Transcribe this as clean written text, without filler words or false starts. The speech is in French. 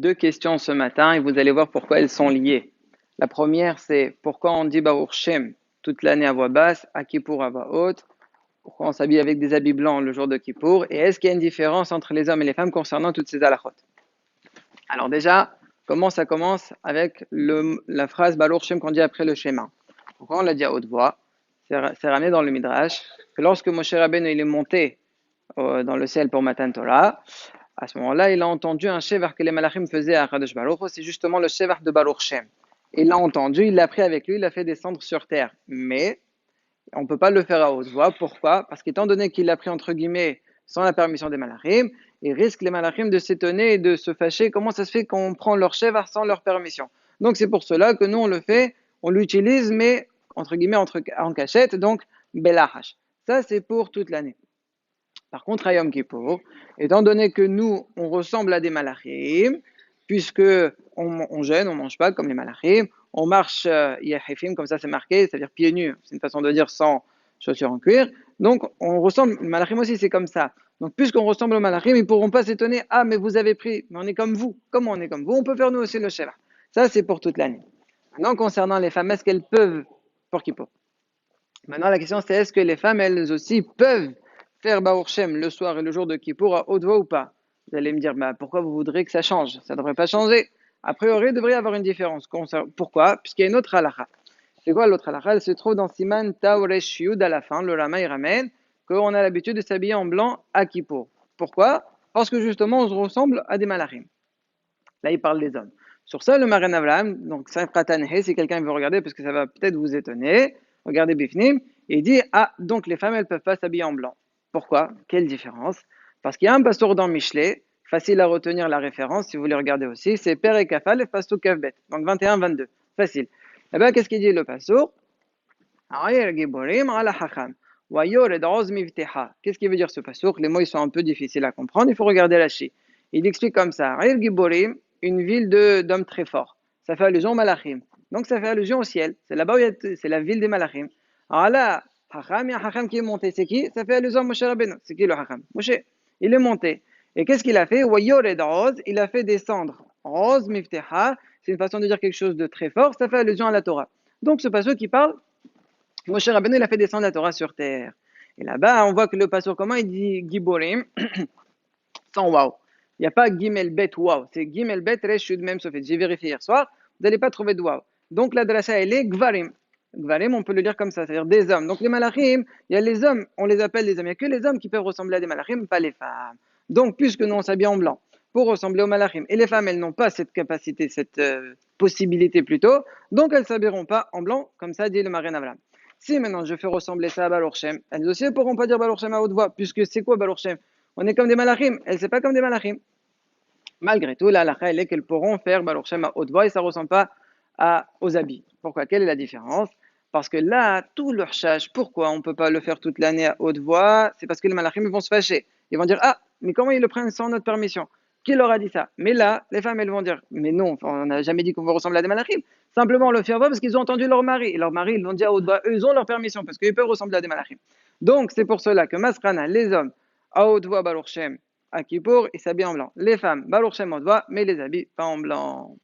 Deux questions ce matin et vous allez voir pourquoi elles sont liées. La première, c'est pourquoi on dit Baruch Shem toute l'année à voix basse, à Kippour à voix haute, pourquoi on s'habille avec des habits blancs le jour de Kippour, et est-ce qu'il y a une différence entre les hommes et les femmes concernant toutes ces halachot? Alors déjà, comment ça commence avec la phrase Baruch Shem qu'on dit après le schéma? Pourquoi on l'a dit à haute voix? C'est ramené dans le Midrash que lorsque Moshe Rabbeinu il est monté dans le ciel pour Matan Torah, à ce moment-là, il a entendu un shevar que les malachim faisaient à Kadosh Baruch Hu, c'est justement le shevar de Baruch Shem. Il l'a entendu, il l'a pris avec lui, il l'a fait descendre sur terre. Mais on ne peut pas le faire à haute voix. Pourquoi? Parce qu'étant donné qu'il l'a pris entre guillemets sans la permission des malachim, il risque les malachim de s'étonner et de se fâcher. Comment ça se fait qu'on prend leur shevar sans leur permission? Donc c'est pour cela que nous on le fait, on l'utilise, mais entre guillemets en cachette, donc belahash. Ça c'est pour toute l'année. Par contre, à Yom Kippour, étant donné que nous, on ressemble à des malachim, puisque on jeûne, on mange pas comme les malachim, on marche yahifim, comme ça c'est marqué, c'est-à-dire pieds nus, c'est une façon de dire sans chaussures en cuir. Donc, on ressemble, les malachim aussi c'est comme ça. Donc, puisqu'on ressemble aux malachim, ils ne pourront pas s'étonner, ah, mais vous avez pris, mais on est comme vous. Comment on est comme vous? On peut faire nous aussi le sheva. Ça, c'est pour toute l'année. Maintenant, concernant les femmes, est-ce qu'elles peuvent, pour Kippour? Maintenant, la question c'est est-ce que les femmes, elles aussi, peuvent faire Baruch Shem le soir et le jour de Kippour à haute voix ou pas? Vous allez me dire, bah, pourquoi vous voudrez que ça change? Ça ne devrait pas changer. A priori, il devrait y avoir une différence. Pourquoi? Puisqu'il y a une autre halakha. C'est quoi l'autre halakha? Elle se trouve dans Siman Taoresh Yud à la fin. Le Rama il ramène qu'on a l'habitude de s'habiller en blanc à Kippour. Pourquoi? Parce que justement, on se ressemble à des malachim. Là, il parle des hommes. Sur ça, le Magen Avraham, donc Safratanhe, si quelqu'un veut regarder, parce que ça va peut-être vous étonner, regardez Bifnim, et il dit, ah, donc les femmes, elles ne peuvent pas s'habiller en blanc. Pourquoi? Quelle différence? Parce qu'il y a un passour dans Michelet, facile à retenir la référence, si vous voulez regarder aussi, c'est Per et Kafal et Passour Kavbet, donc 21-22, facile. Eh bien, qu'est-ce qu'il dit le passour? Qu'est-ce qu'il veut dire ce passour? Les mots ils sont un peu difficiles à comprendre, il faut regarder la chi. Il explique comme ça, une ville d'hommes très forts. Ça fait allusion au Malachim. Donc ça fait allusion au ciel. C'est là-bas où c'est la ville des Malachim. Alors là, Hacham, il y a un Hacham qui est monté. C'est qui? Ça fait allusion à Moshe Rabbeinu. C'est qui le Hacham? Moshe. Il est monté. Et qu'est-ce qu'il a fait? Il a fait descendre. Roz mifteha, c'est une façon de dire quelque chose de très fort. Ça fait allusion à la Torah. Donc ce passage qui parle, Moshe Rabbeinu, il a fait descendre la Torah sur terre. Et là-bas, on voit que le passage comment il dit Giborim, sans waouh. Il n'y a pas Gimel Bet waouh. C'est Gimel Bet Resh Yud Mem Sofet. J'ai vérifié hier soir. Vous n'allez pas trouver de waouh. Donc la drasha, elle est Gvarim. Gvarim, on peut le lire comme ça, c'est-à-dire des hommes. Donc les malachim, il y a les hommes, on les appelle les hommes. Il n'y a que les hommes qui peuvent ressembler à des malachim, pas les femmes. Donc, puisque nous on s'habille en blanc pour ressembler aux malachim, et les femmes, elles n'ont pas cette capacité, cette possibilité plutôt, donc elles ne s'habilleront pas en blanc, comme ça dit le Magen Avraham. Si maintenant je fais ressembler ça à Baruch Shem, elles aussi ne pourront pas dire Baruch Shem à haute voix, puisque c'est quoi Baruch Shem? On est comme des malachim, elles c'est pas comme des malachim. Malgré tout, la halakha elle est qu'elles pourront faire Baruch Shem à haute voix et ça ne ressemble pas aux habits. Pourquoi? Quelle est la différence? Parce que là, tout leur chasse, pourquoi on ne peut pas le faire toute l'année à haute voix? C'est parce que les malachim vont se fâcher. Ils vont dire, ah, mais comment ils le prennent sans notre permission? Qui leur a dit ça? Mais là, les femmes, elles vont dire, mais non, on n'a jamais dit qu'on veut ressembler à des malachim. Simplement, on le fait à voix parce qu'ils ont entendu leur mari. Et leur mari, ils l'ont dit à haute voix. Eux, ils ont leur permission parce qu'ils peuvent ressembler à des malachim. Donc, c'est pour cela que Masrana, les hommes, à haute voix, Baruch Shem, à Kippour, ils s'habillent en blanc. Les femmes, Baruch Shem, haute voix, mais les habits pas en blanc.